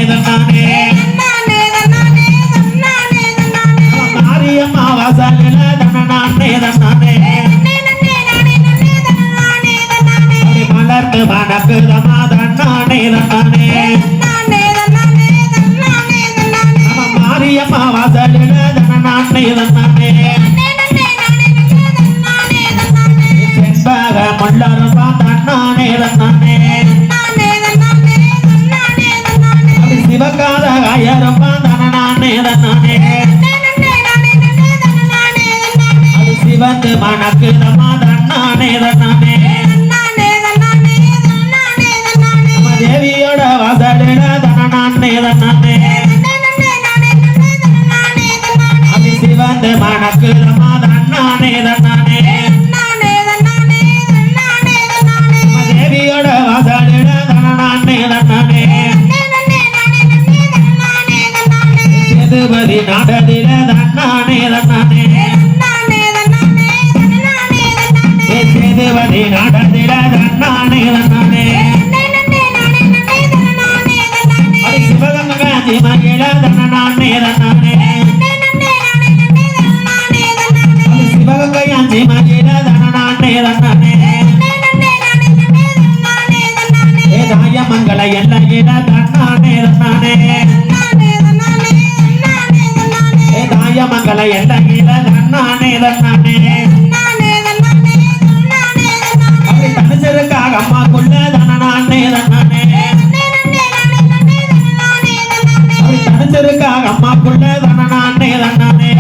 தன்னானே மாரியம்மா வாசலில தன்னானே தன்னானே மலர்ந்து மணக்குதமா தன்னானே தன்னானே மாரியம்மா வாசலில தன்னானே தன்னானே செண்பக முள்ளருப்பா தன்னானே தன்னானே சிவகாத காயருப்பா தன்னானே தன்னானே அது சிவந்து மணக்குதமா தன்னானே தன்னானே தேவியோட வாசலில தன்னானே தன்னானே அது சிவந்து மணக்குதமா தன்னானே தன்னானே தேவியோட வாசலில தன்னானே தன்னானே சேதுபதி நாடதில தன்னானே தன்னானே சேதுபதி நாடதில தன்னானே தன்னானே சிவகங்கை காஞ்சி மகிழ தன்னானே தன்னானே சிவகங்கை காஞ்சி மகிழ தன்னானே தன்னானே தாயமங்கல எல்லையில தன்னானே தன்னானே தாயமங்கல எல்லையில தன்னானே தன்னானே அப்படி தனிச்சிருக்காக அம்மாக்குள்ள தன்னானே தன்னானே அப்படி தனிச்சிருக்காக அம்மாக்குள்ள தன்னானே தன்னானே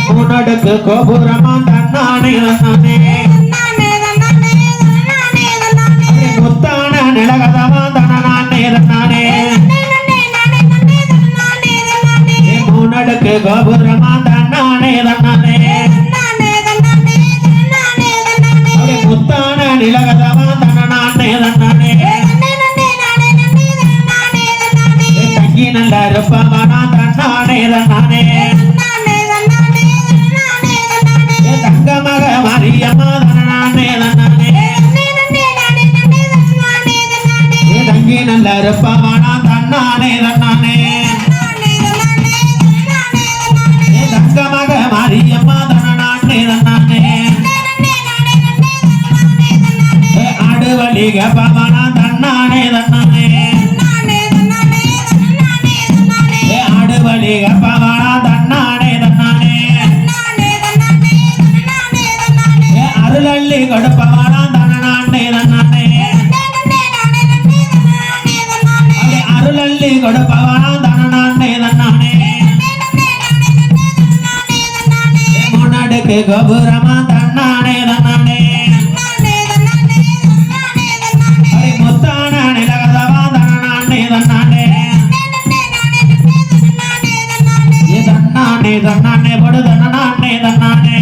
முன்னடுக்கு கோபுரமா தன்னானே தன்னானே முத்தான நிலகதமா தன்னானே தன்னானே முன்னடுக்கு கோபுரமா தன்னானே தன்னானே முத்தான நிலகதமா தன்னானே தன்னானே தங்கி நல்ல இருப்பவனா தன்னானே தன்னானே தங்கமக மாரியம்மா தன்னானே தன்னானே தங்கி நல்ல இருப்பவனா தன்னானே தன்னானே தங்கமக மாரியம்மா தன்னானே தன்னானே ஆடுவலிக பவனா தன்னானே தன்னானே ஆடுவலிக பவனா தன்னானே தன்னானே அருளள்ளி கொடுப்பவனா தன்னானே தன்னானே அருளள்ளி கொடுப்பவனா தன்னானே தன்னானே முன்னடுக்கு கோபுரமா தன்னானே தன்னானே முத்தான நிலகதவா தன்னானே தன்னானே தன்னானே தன்னானே படு தன்னானே தன்னானே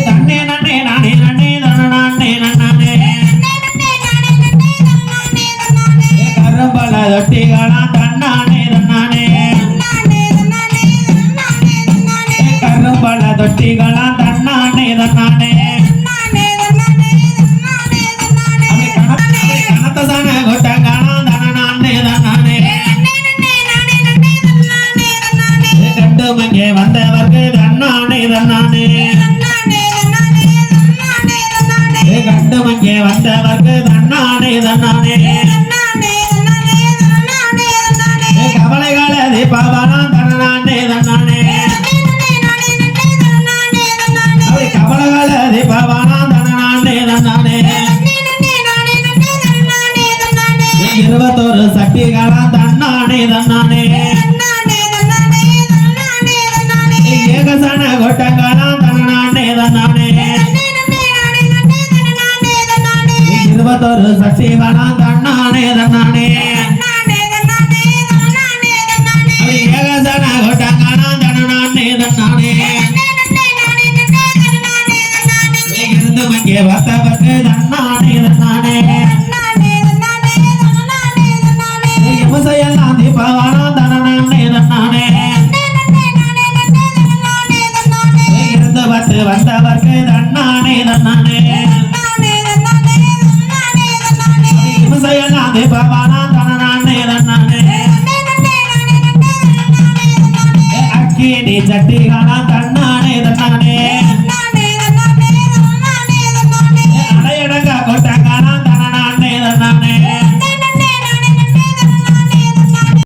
தன்னே நன்னே நானே நன்னே தன்னானே நன்னானே கரும்பல தொட்டிகளா தன்னானே தன்னானே கரும்பல தொட்டிகளா தன்னானே தன்னானே கனத்தசான கொட்டங்களா தன்னானே தன்னானே கண்டுமங்கே வந்தவர்க்கு தன்னானே தன்னானே கண்டுமங்கே வந்தவர்க்கு தன்னானே தன்னானே கவலைகால தீபாவனா தன்னானே தன்னானே கவலைகால தீபாவனா தன்னானே தன்னானே 21 சக்திகளா தன்னானே தன்னானே ஏகசன கோட்டங்களா தன்னானே தன்னானே 21 சக்திகளா தன்னானே தன்னானே ஏகசன கோட்டங்களா தன்னானே தன்னானே இருந்து மங்கே வந்தவர்க்கு தன்னானே தன்னானே எல்லாம் தீபாவனா தன்னானே தன்னானே இருந்து வந்து வந்தவர்க்கு தன்னானே தன்னானே தீபமானா தனநானே தன்னானே அக்கினி சட்டிகானா தன்னானே தன்னானே